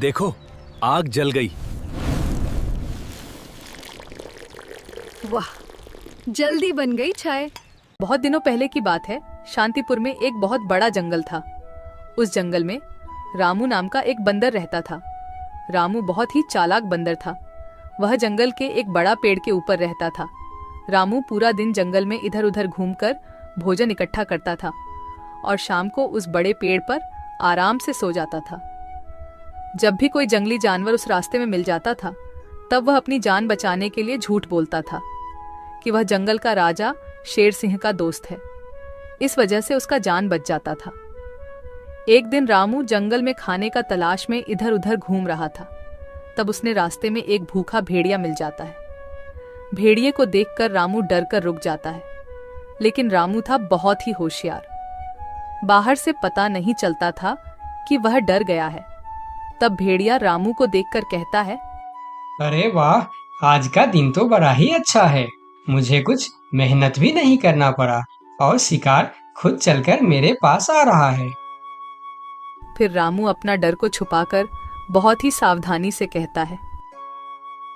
देखो, आग जल गई। वाह, जल्दी बन गई चाय। बहुत दिनों पहले की बात है। शांतिपुर में एक बहुत बड़ा जंगल था। उस जंगल में रामू नाम का एक बंदर रहता था। रामू बहुत ही चालाक बंदर था। वह जंगल के एक बड़ा पेड़ के ऊपर रहता था। रामू पूरा दिन जंगल में इधर उधर घूमकर भोजन इकट्ठा करता था और शाम को उस बड़े पेड़ पर आराम से सो जाता था। जब भी कोई जंगली जानवर उस रास्ते में मिल जाता था, तब वह अपनी जान बचाने के लिए झूठ बोलता था कि वह जंगल का राजा शेर सिंह का दोस्त है। इस वजह से उसका जान बच जाता था। एक दिन रामू जंगल में खाने का तलाश में इधर उधर घूम रहा था। तब उसने रास्ते में एक भूखा भेड़िया मिल जाता है। भेड़िए को देखकर रामू डर कर रुक जाता है, लेकिन रामू था बहुत ही होशियार। बाहर से पता नहीं चलता था कि वह डर गया है। तब भेड़िया रामू को देखकर कहता है, अरे वाह, आज का दिन तो बड़ा ही अच्छा है। मुझे कुछ मेहनत भी नहीं करना पड़ा और शिकार खुद चलकर मेरे पास आ रहा है। फिर रामू अपना डर को छुपाकर बहुत ही सावधानी से कहता है,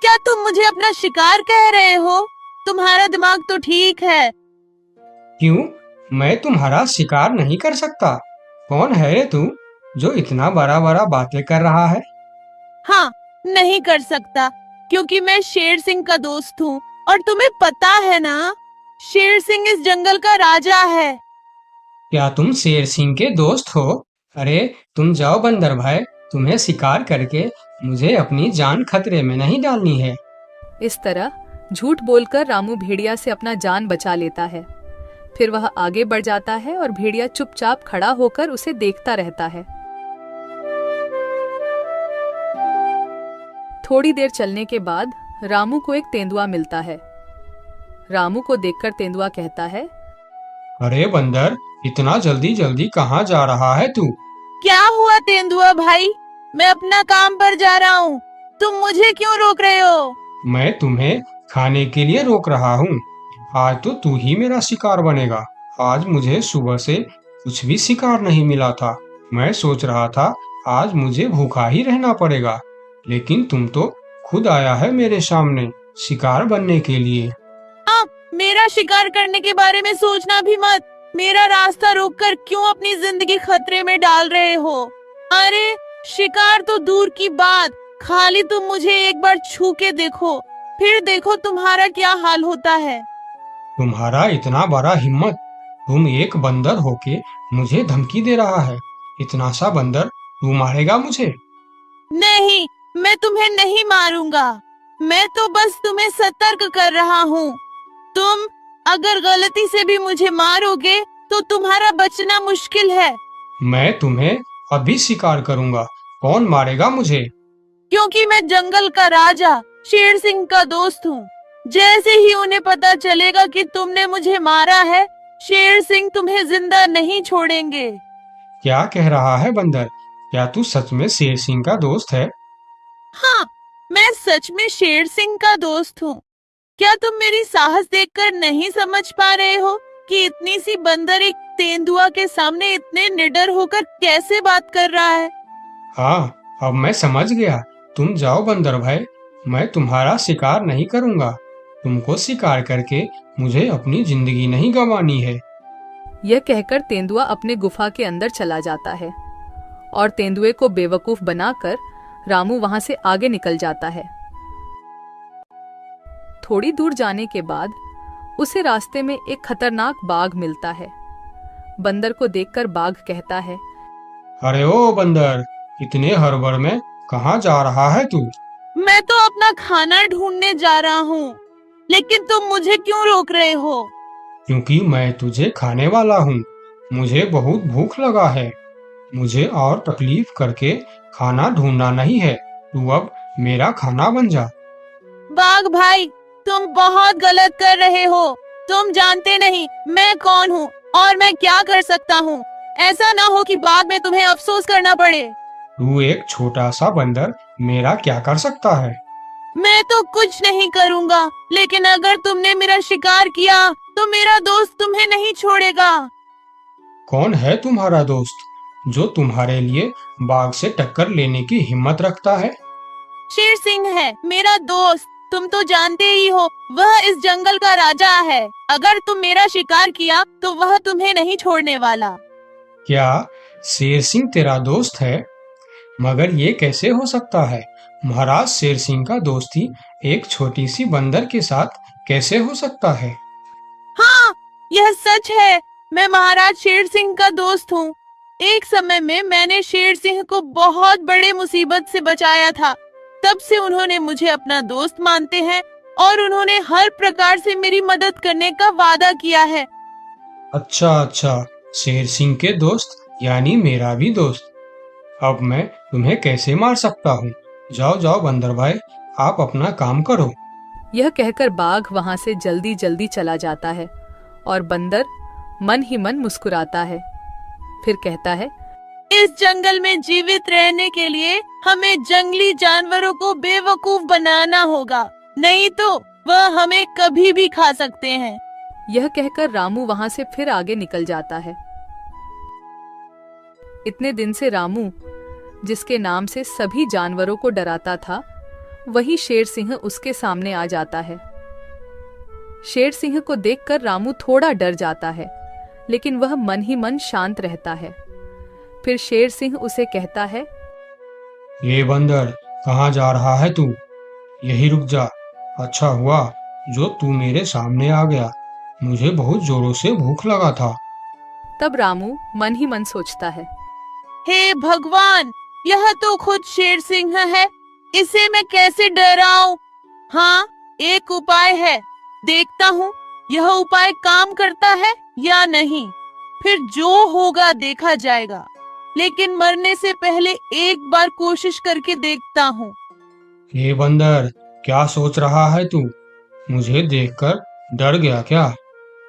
क्या तुम मुझे अपना शिकार कह रहे हो? तुम्हारा दिमाग तो ठीक है। क्यों? मैं तुम्हारा शिकार नहीं कर सकता। कौन है रे तू जो इतना बड़ा बड़ा बातें कर रहा है? हाँ, नहीं कर सकता, क्योंकि मैं शेर सिंह का दोस्त हूँ और तुम्हें पता है ना, शेर सिंह इस जंगल का राजा है। क्या तुम शेर सिंह के दोस्त हो? अरे तुम जाओ बंदर भाई, तुम्हें शिकार करके मुझे अपनी जान खतरे में नहीं डालनी है। इस तरह झूठ बोलकर रामू भेड़िया से अपना जान बचा लेता है। फिर वह आगे बढ़ जाता है और भेड़िया चुपचाप खड़ा होकर उसे देखता रहता है। थोड़ी देर चलने के बाद रामू को एक तेंदुआ मिलता है। रामू को देखकर तेंदुआ कहता है, अरे बंदर, इतना जल्दी जल्दी कहाँ जा रहा है तू? क्या हुआ तेंदुआ भाई? मैं अपना काम पर जा रहा हूँ, तुम मुझे क्यों रोक रहे हो? मैं तुम्हें खाने के लिए रोक रहा हूँ। आज तो तू ही मेरा शिकार बनेगा। आज मुझे सुबह से कुछ भी शिकार नहीं मिला था। मैं सोच रहा था आज मुझे भूखा ही रहना पड़ेगा, लेकिन तुम तो खुद आया है मेरे सामने शिकार बनने के लिए। मेरा शिकार करने के बारे में सोचना भी मत। मेरा रास्ता रोककर क्यों अपनी जिंदगी खतरे में डाल रहे हो? अरे शिकार तो दूर की बात, खाली तुम मुझे एक बार छू के देखो, फिर देखो तुम्हारा क्या हाल होता है। तुम्हारा इतना बड़ा हिम्मत! तुम एक बंदर होके मुझे धमकी दे रहा है। इतना सा बंदर तू मारेगा मुझे? नहीं, मैं तुम्हें नहीं मारूंगा। मैं तो बस तुम्हें सतर्क कर रहा हूँ। तुम अगर गलती से भी मुझे मारोगे तो तुम्हारा बचना मुश्किल है। मैं तुम्हें अभी शिकार करूंगा। कौन मारेगा मुझे? क्योंकि मैं जंगल का राजा शेर सिंह का दोस्त हूँ। जैसे ही उन्हें पता चलेगा कि तुमने मुझे मारा है, शेर सिंह तुम्हें जिंदा नहीं छोड़ेंगे। क्या कह रहा है बंदर? क्या तू सच में शेर सिंह का दोस्त है? हाँ, मैं सच में शेर सिंह का दोस्त हूँ। क्या तुम मेरी साहस देखकर नहीं समझ पा रहे हो कि इतनी सी बंदर एक तेंदुआ के सामने इतने निडर होकर कैसे बात कर रहा है? हाँ, अब मैं समझ गया। तुम जाओ बंदर भाई, मैं तुम्हारा शिकार नहीं करूंगा। तुमको शिकार करके मुझे अपनी जिंदगी नहीं गंवानी है। यह कहकर तेंदुआ अपने गुफा के अंदर चला जाता है और तेंदुए को बेवकूफ बनाकर रामू वहां से आगे निकल जाता है। थोड़ी दूर जाने के बाद उसे रास्ते में एक खतरनाक बाघ मिलता है। बंदर को देखकर बाघ कहता है, अरे ओ बंदर, इतने हड़बड़ में कहाँ जा रहा है तू? मैं तो अपना खाना ढूंढने जा रहा हूँ, लेकिन तुम मुझे क्यों रोक रहे हो? क्योंकि मैं तुझे खाने वाला हूँ। मुझे बहुत भूख लगा है। मुझे और तकलीफ करके खाना ढूंढना नहीं है। तू अब मेरा खाना बन जा। बाघ भाई, तुम बहुत गलत कर रहे हो। तुम जानते नहीं मैं कौन हूँ और मैं क्या कर सकता हूँ। ऐसा ना हो कि बाद में तुम्हें अफसोस करना पड़े। तू एक छोटा सा बंदर मेरा क्या कर सकता है? मैं तो कुछ नहीं करूँगा, लेकिन अगर तुमने मेरा शिकार किया तो मेरा दोस्त तुम्हें नहीं छोड़ेगा। कौन है तुम्हारा दोस्त? जो तुम्हारे लिए बाघ से टक्कर लेने की हिम्मत रखता है? शेर सिंह है मेरा दोस्त, तुम तो जानते ही हो वह इस जंगल का राजा है। अगर तुम मेरा शिकार किया तो वह तुम्हें नहीं छोड़ने वाला। क्या शेर सिंह तेरा दोस्त है? मगर ये कैसे हो सकता है? महाराज शेर सिंह का दोस्ती एक छोटी सी बंदर के साथ कैसे हो सकता है? हाँ, यह सच है। मैं महाराज शेर सिंह का दोस्त हूँ। एक समय में मैंने शेर सिंह को बहुत बड़े मुसीबत से बचाया था। तब से उन्होंने मुझे अपना दोस्त मानते हैं और उन्होंने हर प्रकार से मेरी मदद करने का वादा किया है। अच्छा अच्छा, शेर सिंह के दोस्त यानी मेरा भी दोस्त। अब मैं तुम्हें कैसे मार सकता हूँ? जाओ जाओ बंदर भाई, आप अपना काम करो। यह कहकर बाघ वहां से जल्दी जल्दी चला जाता है और बंदर मन ही मन मुस्कुराता है। फिर कहता है, इस जंगल में जीवित रहने के लिए हमें जंगली जानवरों को बेवकूफ बनाना होगा, नहीं तो वह हमें कभी भी खा सकते हैं। यह कहकर रामू वहां से फिर आगे निकल जाता है। इतने दिन से रामू, जिसके नाम से सभी जानवरों को डराता था, वही शेर सिंह उसके सामने आ जाता है। शेर सिंह को देखकर रामू थोड़ा डर जाता है, लेकिन वह मन ही मन शांत रहता है। फिर शेर सिंह उसे कहता है, ये बंदर, कहाँ जा रहा है तू? यही रुक जा। अच्छा हुआ जो तू मेरे सामने आ गया, मुझे बहुत जोरों से भूख लगा था। तब रामू मन ही मन सोचता है, हे भगवान, यह तो खुद शेर सिंह है, इसे मैं कैसे डराऊं? हाँ, एक उपाय है, देखता हूँ यह उपाय काम करता है या नहीं। फिर जो होगा देखा जाएगा, लेकिन मरने से पहले एक बार कोशिश करके देखता हूँ। ये बंदर, क्या सोच रहा है तू? मुझे देखकर डर गया क्या?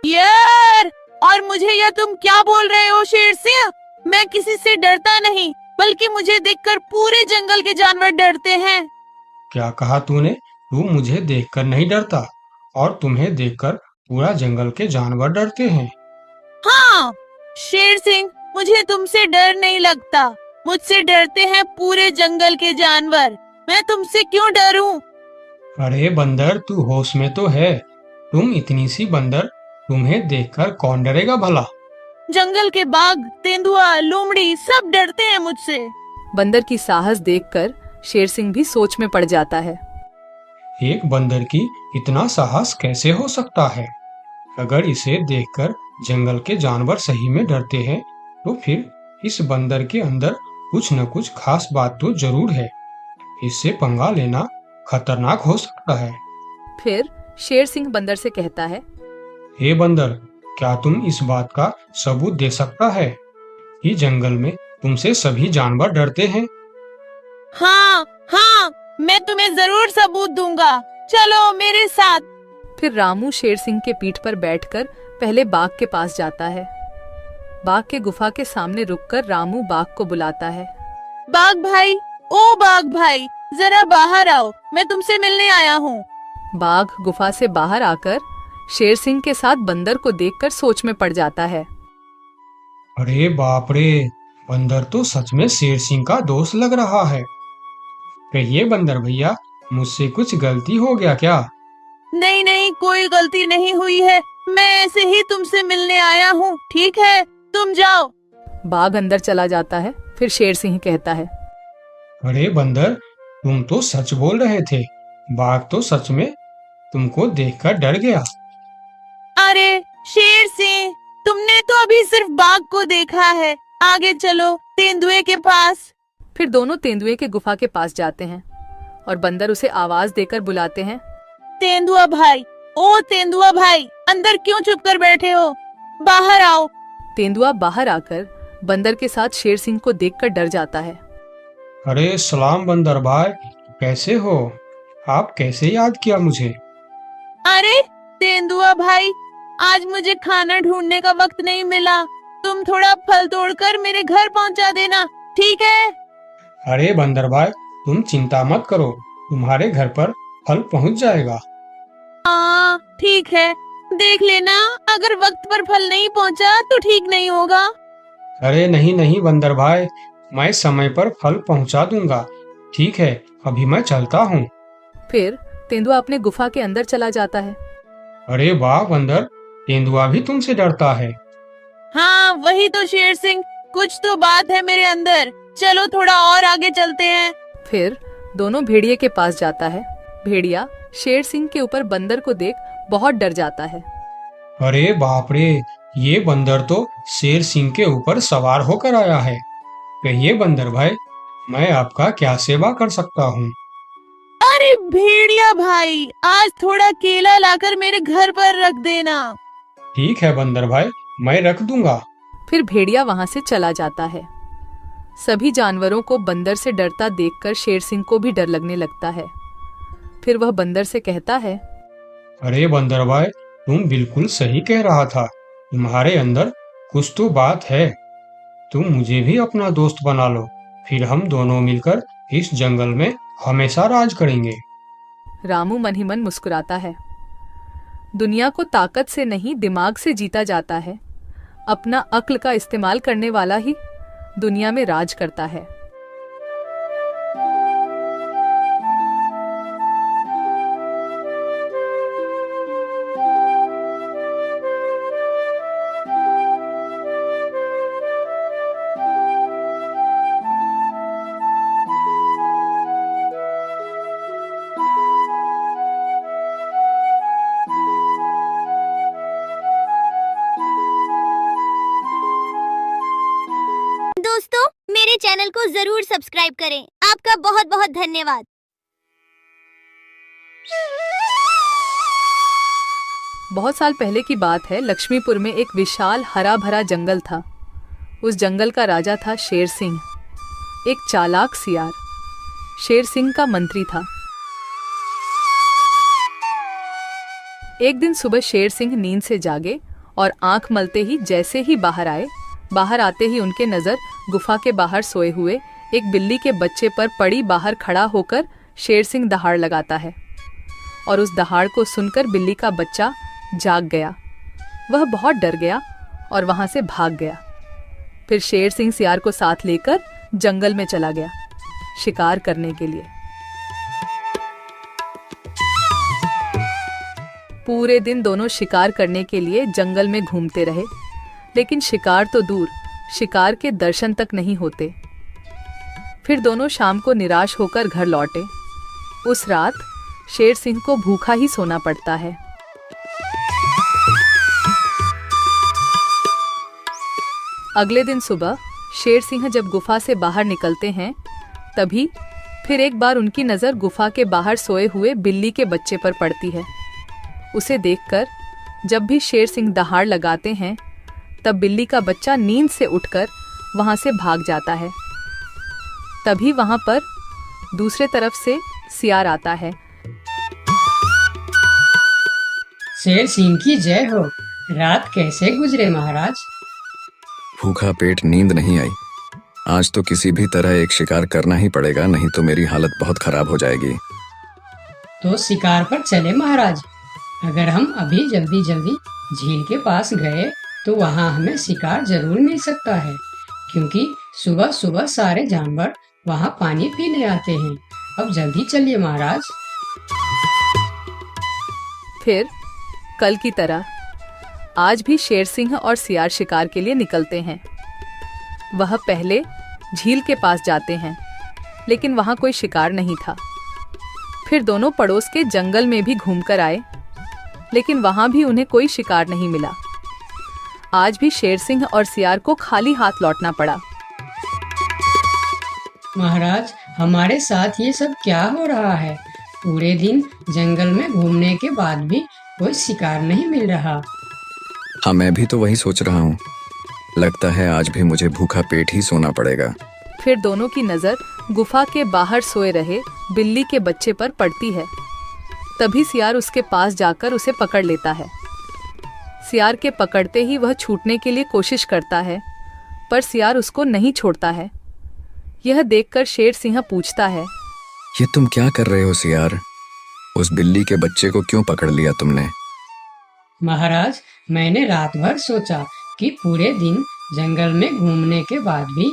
यार, और मुझे यह तुम क्या बोल रहे हो शेर सिंह? मैं किसी से डरता नहीं, बल्कि मुझे देखकर पूरे जंगल के जानवर डरते हैं। क्या कहा तूने? तू मुझे देखकर नहीं डरता और तुम्हें देखकर पूरा जंगल के जानवर डरते हैं? हाँ शेर सिंह, मुझे तुमसे डर नहीं लगता, मुझसे डरते हैं पूरे जंगल के जानवर। मैं तुमसे क्यों डरूं? अरे बंदर, तू होश में तो है? तुम इतनी सी बंदर, तुम्हें देखकर कौन डरेगा भला? जंगल के बाघ, तेंदुआ, लोमड़ी सब डरते हैं मुझसे। बंदर की साहस देखकर शेर सिंह भी सोच में पड़ जाता है। एक बंदर की इतना साहस कैसे हो सकता है? अगर इसे देखकर जंगल के जानवर सही में डरते हैं, तो फिर इस बंदर के अंदर कुछ न कुछ खास बात तो जरूर है। इससे पंगा लेना खतरनाक हो सकता है। फिर शेर सिंह बंदर से कहता है, हे बंदर, क्या तुम इस बात का सबूत दे सकता है कि जंगल में तुमसे सभी जानवर डरते हैं? हाँ हाँ, मैं तुम्हें जरूर सबूत दूंगा, चलो मेरे साथ। फिर रामू शेर सिंह के पीठ पर बैठकर पहले बाघ के पास जाता है। बाघ के गुफा के सामने रुककर रामू बाघ को बुलाता है। बाघ भाई, ओ बाघ भाई, जरा बाहर आओ, मैं तुमसे मिलने आया हूँ। बाघ गुफा से बाहर आकर शेर सिंह के साथ बंदर को देखकर सोच में पड़ जाता है। अरे बाप रे, बंदर तो सच में शेर सिंह का दोस्त लग रहा है। कहिए बंदर भैया, मुझसे कुछ गलती हो गया क्या? नहीं नहीं, कोई गलती नहीं हुई है, मैं ऐसे ही तुमसे मिलने आया हूँ। ठीक है, तुम जाओ। बाघ अंदर चला जाता है। फिर शेर सिंह कहता है, अरे बंदर, तुम तो सच बोल रहे थे। बाघ तो सच में तुमको देखकर डर गया। अरे शेर सिंह, तुमने तो अभी सिर्फ बाघ को देखा है, आगे चलो तेंदुए के पास। फिर दोनों तेंदुए के गुफा के पास जाते हैं और बंदर उसे आवाज देकर बुलाते हैं। तेंदुआ भाई, ओ तेंदुआ भाई, अंदर क्यों चुप कर बैठे हो? बाहर आओ। तेंदुआ बाहर आकर बंदर के साथ शेर सिंह को देखकर डर जाता है। अरे सलाम बंदर भाई, कैसे हो? आप कैसे याद किया मुझे? अरे तेंदुआ भाई, आज मुझे खाना ढूंढने का वक्त नहीं मिला, तुम थोड़ा फल तोड़कर मेरे घर पहुंचा देना, ठीक है? अरे बंदर भाई, तुम चिंता मत करो, तुम्हारे घर पर फल पहुंच जाएगा। हाँ ठीक है, देख लेना, अगर वक्त पर फल नहीं पहुंचा तो ठीक नहीं होगा। अरे नहीं नहीं बंदर भाई, मैं समय पर फल पहुंचा दूंगा। ठीक है, अभी मैं चलता हूँ। फिर तेंदुआ अपने गुफा के अंदर चला जाता है। अरे वाह बंदर, तेंदुआ भी तुमसे डरता है। हाँ वही तो शेर सिंह, कुछ तो बात है मेरे अंदर। चलो थोड़ा और आगे चलते हैं। फिर दोनों भेड़िए के पास जाता है। भेड़िया शेर सिंह के ऊपर बंदर को देख बहुत डर जाता है। अरे बाप रे, ये बंदर तो शेर सिंह के ऊपर सवार होकर आया है। कहिए बंदर भाई, मैं आपका क्या सेवा कर सकता हूँ? अरे भेड़िया भाई, आज थोड़ा केला लाकर मेरे घर पर रख देना। ठीक है बंदर भाई, मैं रख दूंगा। फिर भेड़िया वहां से चला जाता है। सभी जानवरों को बंदर से डरता देखकर शेर सिंह को भी डर लगने लगता है। फिर वह बंदर से कहता है, अरे बंदर भाई, तुम बिल्कुल सही कह रहा था। तुम्हारे अंदर कुछ तो बात है। तुम मुझे भी अपना दोस्त बना लो, फिर हम दोनों मिलकर इस जंगल में हमेशा राज करेंगे। रामू मन ही मन मुस्कुराता है। दुनिया को ताकत से नहीं दिमाग से जीता जाता है। अपना अक्ल का इस्तेमाल करने वाला ही दुनिया में राज करता है। दोस्तों, मेरे चैनल को जरूर सब्सक्राइब करें। आपका बहुत बहुत धन्यवाद। बहुत साल पहले की बात है। लक्ष्मीपुर में एक विशाल हरा भरा जंगल था। उस जंगल का राजा था शेर सिंह, एक चालाक सियार। शेर सिंह का मंत्री था। एक दिन सुबह शेर सिंह नींद से जागे और आंख मलते ही जैसे ही बाहर आए, बाहर आते ही उनके नजर गुफा के बाहर सोए हुए एक बिल्ली के बच्चे पर पड़ी। बाहर खड़ा होकर शेर सिंह दहाड़ लगाता है और उस दहाड़ को सुनकर बिल्ली का बच्चा जाग गया। वह बहुत डर गया और वहां से भाग गया। फिर शेर सिंह सियार को साथ लेकर जंगल में चला गया शिकार करने के लिए। पूरे दिन दोनों शिकार करने के लिए जंगल में घूमते रहे, लेकिन शिकार तो दूर, शिकार के दर्शन तक नहीं होते। फिर दोनों शाम को निराश होकर घर लौटे। उस रात शेर सिंह को भूखा ही सोना पड़ता है। अगले दिन सुबह शेर सिंह जब गुफा से बाहर निकलते हैं, तभी फिर एक बार उनकी नजर गुफा के बाहर सोए हुए बिल्ली के बच्चे पर पड़ती है। उसे देखकर जब भी शेर सिंह दहाड़ लगाते हैं, तब बिल्ली का बच्चा नींद से उठकर वहां से भाग जाता है। तभी वहां पर दूसरे तरफ से सियार आता है। शेर सिंह की जय हो। रात कैसे गुजरे महाराज? भूखा पेट, नींद नहीं आई। आज तो किसी भी तरह एक शिकार करना ही पड़ेगा, नहीं तो मेरी हालत बहुत खराब हो जाएगी। तो शिकार पर चले महाराज। अगर हम अभी जल्दी जल्दी झील के पास गए तो वहाँ हमें शिकार जरूर मिल सकता है, क्योंकि सुबह सुबह सारे जानवर वहाँ पानी पीने आते हैं। अब जल्दी चलिए महाराज। फिर कल की तरह आज भी शेर सिंह और सियार शिकार के लिए निकलते हैं। वह पहले झील के पास जाते हैं, लेकिन वहां कोई शिकार नहीं था। फिर दोनों पड़ोस के जंगल में भी घूमकर आए, लेकिन वहां भी उन्हें कोई शिकार नहीं मिला। आज भी शेर सिंह और सियार को खाली हाथ लौटना पड़ा। महाराज, हमारे साथ ये सब क्या हो रहा है? पूरे दिन जंगल में घूमने के बाद भी कोई शिकार नहीं मिल रहा। हाँ, मैं भी तो वही सोच रहा हूँ। लगता है आज भी मुझे भूखा पेट ही सोना पड़ेगा। फिर दोनों की नजर गुफा के बाहर सोए रहे बिल्ली के बच्चे पर पड़ती है। तभी सियार उसके पास जाकर उसे पकड़ लेता है। सियार के पकड़ते ही वह छूटने के लिए कोशिश करता है, पर सियार उसको नहीं छोड़ता है। यह देखकर शेर सिंह पूछता है, ये तुम क्या कर रहे हो सियार? उस बिल्ली के बच्चे को क्यों पकड़ लिया तुमने? महाराज, मैंने रात भर सोचा कि पूरे दिन जंगल में घूमने के बाद भी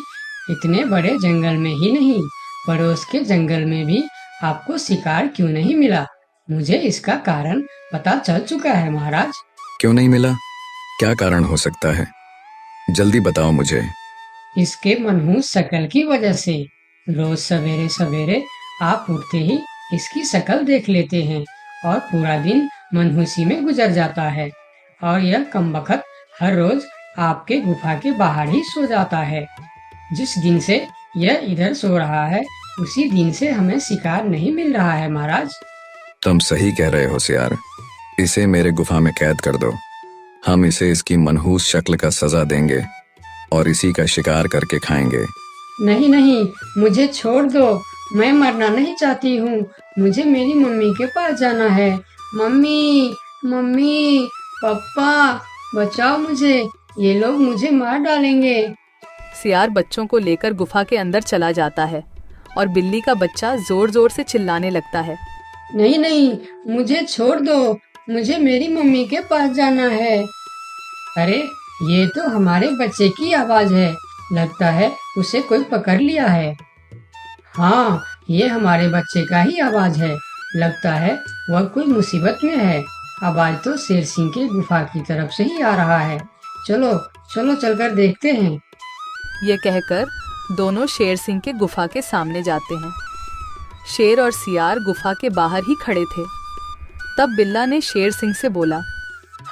इतने बड़े जंगल में ही नहीं, पड़ोस के जंगल में भी आपको शिकार क्यों नहीं मिला? मुझे इसका कारण पता चल चुका है महाराज। क्यों नहीं मिला? क्या कारण हो सकता है? जल्दी बताओ मुझे। इसके मनहूस शक्ल की वजह से। रोज सवेरे सवेरे आप उठते ही इसकी शक्ल देख लेते हैं और पूरा दिन मनहूसी में गुजर जाता है, और यह कमबख्त हर रोज आपके गुफा के बाहर ही सो जाता है। जिस दिन से यह इधर सो रहा है उसी दिन से हमें शिकार नहीं मिल रहा है महाराज। तुम सही कह रहे हो सियार। इसे मेरे गुफा में कैद कर दो। हम इसे इसकी मनहूस शक्ल का सजा देंगे और इसी का शिकार करके खाएंगे। नहीं नहीं, मुझे छोड़ दो, मैं मरना नहीं चाहती हूँ। मुझे मेरी मम्मी के पास जाना है। मम्मी, मम्मी, पापा, बचाओ मुझे, ये लोग मुझे मार डालेंगे। सियार बच्चों को लेकर गुफा के अंदर चला जाता है और बिल्ली का बच्चा जोर जोर से चिल्लाने लगता है। नहीं नहीं, मुझे छोड़ दो, मुझे मेरी मम्मी के पास जाना है। अरे, ये तो हमारे बच्चे की आवाज है। लगता है उसे कोई पकड़ लिया है। हाँ, ये हमारे बच्चे का ही आवाज है। लगता है वह कोई मुसीबत में है। आवाज तो शेर सिंह के गुफा की तरफ से ही आ रहा है। चलो चलो चलकर देखते हैं। ये कहकर दोनों शेर सिंह के गुफा के सामने जाते हैं। शेर और सियार गुफा के बाहर ही खड़े थे। तब बिल्ला ने शेर सिंह से बोला,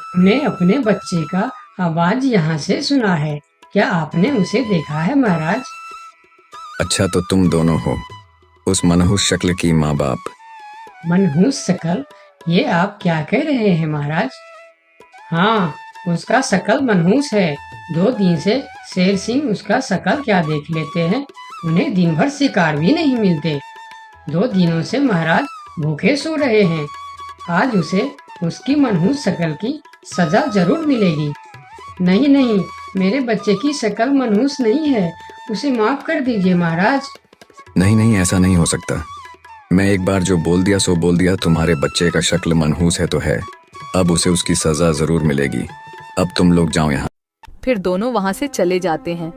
हमने अपने बच्चे का आवाज यहाँ से सुना है। क्या आपने उसे देखा है महाराज? अच्छा, तो तुम दोनों हो उस मनहूस शक्ल की माँ बाप। मनहूस शकल? ये आप क्या कह रहे हैं महाराज? हाँ, उसका शकल मनहूस है। 2 दिन से शेर सिंह उसका शकल क्या देख लेते हैं। उन्हें दिन भर शिकार भी नहीं मिलते। 2 दिनों से महाराज भूखे सो रहे हैं। आज उसे उसकी मनहूस शक्ल की सजा जरूर मिलेगी। नहीं नहीं, मेरे बच्चे की शक्ल मनहूस नहीं है, उसे माफ कर दीजिए महाराज। नहीं नहीं, ऐसा नहीं हो सकता। मैं एक बार जो बोल दिया सो बोल दिया। तुम्हारे बच्चे का शक्ल मनहूस है तो है, अब उसे उसकी सजा जरूर मिलेगी। अब तुम लोग जाओ यहाँ। फिर दोनों वहां से चले जाते हैं।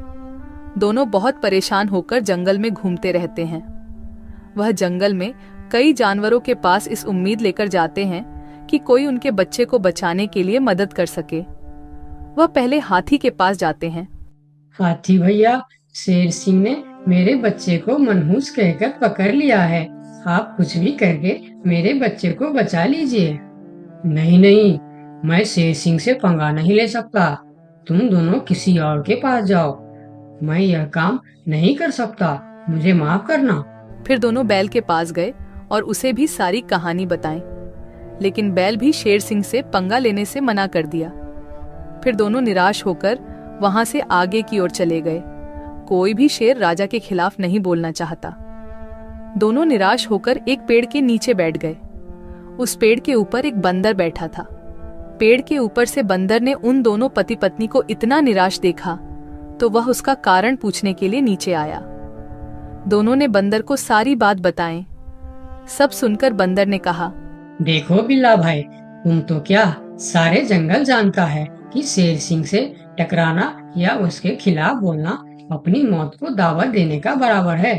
दोनों बहुत परेशान होकर जंगल में घूमते रहते हैं। वह जंगल में कई जानवरों के पास इस उम्मीद लेकर जाते हैं कि कोई उनके बच्चे को बचाने के लिए मदद कर सके। वह पहले हाथी के पास जाते हैं। हाथी भैया, शेर सिंह ने मेरे बच्चे को मनहूस कहकर पकड़ लिया है। आप कुछ भी करके मेरे बच्चे को बचा लीजिए। नहीं नहीं, मैं शेर सिंह से पंगा नहीं ले सकता। तुम दोनों किसी और के पास जाओ। मैं यह काम नहीं कर सकता, मुझे माफ करना। फिर दोनों बैल के पास गए और उसे भी सारी कहानी बताई, लेकिन बैल भी शेर सिंह से पंगा लेने से मना कर दिया। फिर दोनों निराश होकर वहां से आगे की ओर चले गए। कोई भी शेर राजा के खिलाफ नहीं बोलना चाहता। दोनों निराश होकर एक पेड़ के नीचे बैठ गए। उस पेड़ के ऊपर एक बंदर बैठा था। पेड़ के ऊपर से बंदर ने उन दोनों पति पत्नी को इतना निराश देखा तो वह उसका कारण पूछने के लिए नीचे आया। दोनों ने बंदर को सारी बात बताई। सब सुनकर बंदर ने कहा, देखो बिल्ला भाई, तुम तो क्या सारे जंगल जानता है कि शेर सिंह से टकराना या उसके खिलाफ बोलना अपनी मौत को दावत देने का बराबर है।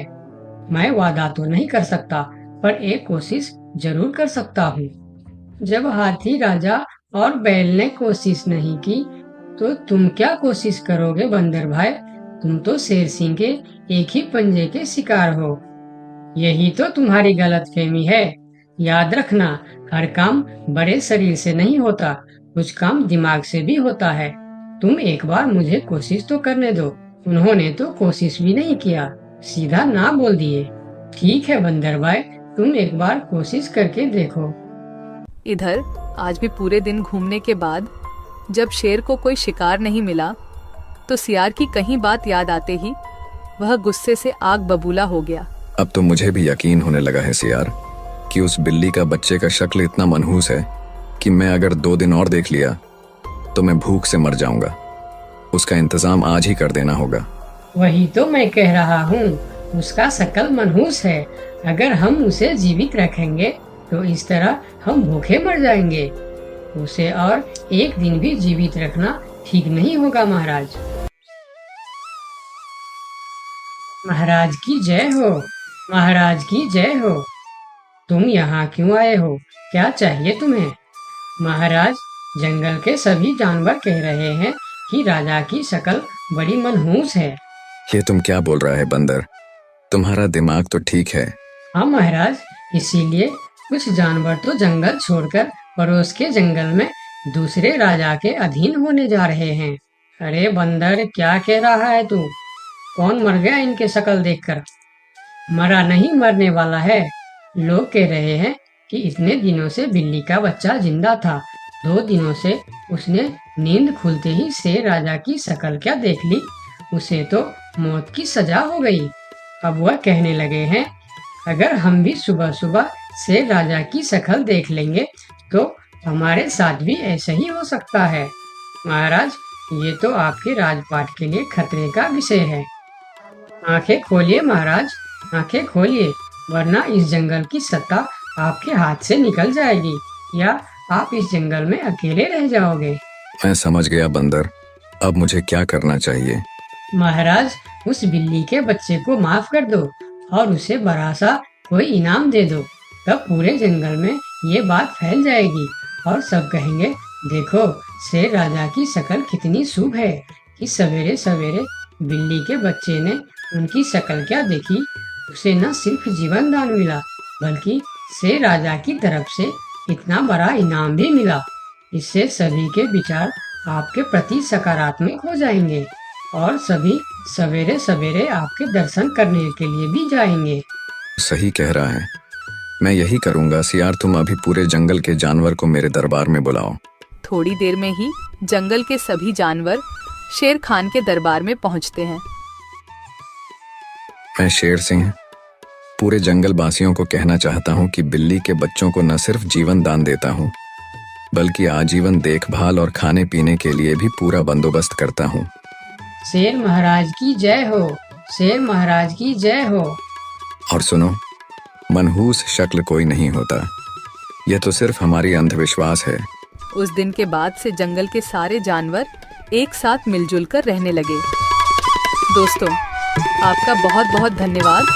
मैं वादा तो नहीं कर सकता, पर एक कोशिश जरूर कर सकता हूँ। जब हाथी राजा और बैल ने कोशिश नहीं की तो तुम क्या कोशिश करोगे बंदर भाई? तुम तो शेर सिंह के एक ही पंजे के शिकार हो। यही तो तुम्हारी गलतफहमी है। याद रखना, हर काम बड़े शरीर से नहीं होता, कुछ काम दिमाग से भी होता है। तुम एक बार मुझे कोशिश तो करने दो। उन्होंने तो कोशिश भी नहीं किया, सीधा ना बोल दिए। ठीक है बंदर भाई, तुम एक बार कोशिश करके देखो। इधर आज भी पूरे दिन घूमने के बाद जब शेर को कोई शिकार नहीं मिला तो सियार की कहीं बात याद आते ही वह गुस्से से आग बबूला हो गया। अब तो मुझे भी यकीन होने लगा है सियार कि उस बिल्ली का बच्चे का शक्ल इतना मनहूस है कि मैं अगर 2 दिन और देख लिया तो मैं भूख से मर जाऊंगा। उसका इंतजाम आज ही कर देना होगा। वही तो मैं कह रहा हूँ, उसका शक्ल मनहूस है। अगर हम उसे जीवित रखेंगे तो इस तरह हम भूखे मर जाएंगे। उसे और एक दिन भी जीवित रखना ठीक नहीं होगा महाराज। महाराज की जय हो। महाराज की जय हो। तुम यहाँ क्यों आए हो? क्या चाहिए तुम्हें? महाराज, जंगल के सभी जानवर कह रहे हैं कि राजा की शक्ल बड़ी मनहूस है। ये तुम क्या बोल रहा है बंदर? तुम्हारा दिमाग तो ठीक है। हाँ महाराज, इसीलिए कुछ जानवर तो जंगल छोड़कर पड़ोस के जंगल में दूसरे राजा के अधीन होने जा रहे हैं। अरे बंदर, क्या कह रहा है तू? कौन मर गया इनके शक्ल देखकर? मरा नहीं, मरने वाला है। लोग कह रहे हैं कि इतने दिनों से बिल्ली का बच्चा जिंदा था। 2 दिनों से उसने नींद खुलते ही शेर राजा की शक्ल क्या देख ली, उसे तो मौत की सजा हो गई। अब वह कहने लगे हैं, अगर हम भी सुबह सुबह शेर राजा की शक्ल देख लेंगे तो हमारे साथ भी ऐसा ही हो सकता है। महाराज, ये तो आपके राजपाट के लिए खतरे का विषय है। आंखें खोलिए महाराज, आंखें खोलिए, वरना इस जंगल की सत्ता आपके हाथ से निकल जाएगी या आप इस जंगल में अकेले रह जाओगे। मैं समझ गया बंदर, अब मुझे क्या करना चाहिए? महाराज, उस बिल्ली के बच्चे को माफ कर दो और उसे बड़ा सा कोई इनाम दे दो। तब पूरे जंगल में ये बात फैल जाएगी और सब कहेंगे, देखो शेर राजा की शक्ल कितनी शुभ है कि सवेरे सवेरे बिल्ली के बच्चे ने उनकी शक्ल क्या देखी, उसे न सिर्फ जीवन दान मिला बल्कि शेर राजा की तरफ से इतना बड़ा इनाम भी मिला। इससे सभी के विचार आपके प्रति सकारात्मक हो जाएंगे और सभी सवेरे सवेरे आपके दर्शन करने के लिए भी जाएंगे। सही कह रहा है, मैं यही करूंगा। सियार, तुम अभी पूरे जंगल के जानवर को मेरे दरबार में बुलाओ। थोड़ी देर में ही जंगल के सभी जानवर शेर खान के दरबार में पहुंचते हैं। मैं शेर सिंह पूरे जंगल वासियों को कहना चाहता हूँ कि बिल्ली के बच्चों को न सिर्फ जीवन दान देता हूँ बल्कि आजीवन देखभाल और खाने पीने के लिए भी पूरा बंदोबस्त करता हूँ। शेर महाराज की जय हो। शेर महाराज की जय हो। और सुनो, मनहूस शक्ल कोई नहीं होता, यह तो सिर्फ हमारी अंधविश्वास है। उस दिन के बाद से जंगल के सारे जानवर एक साथ मिलजुल कर रहने लगे। दोस्तों, आपका बहुत बहुत धन्यवाद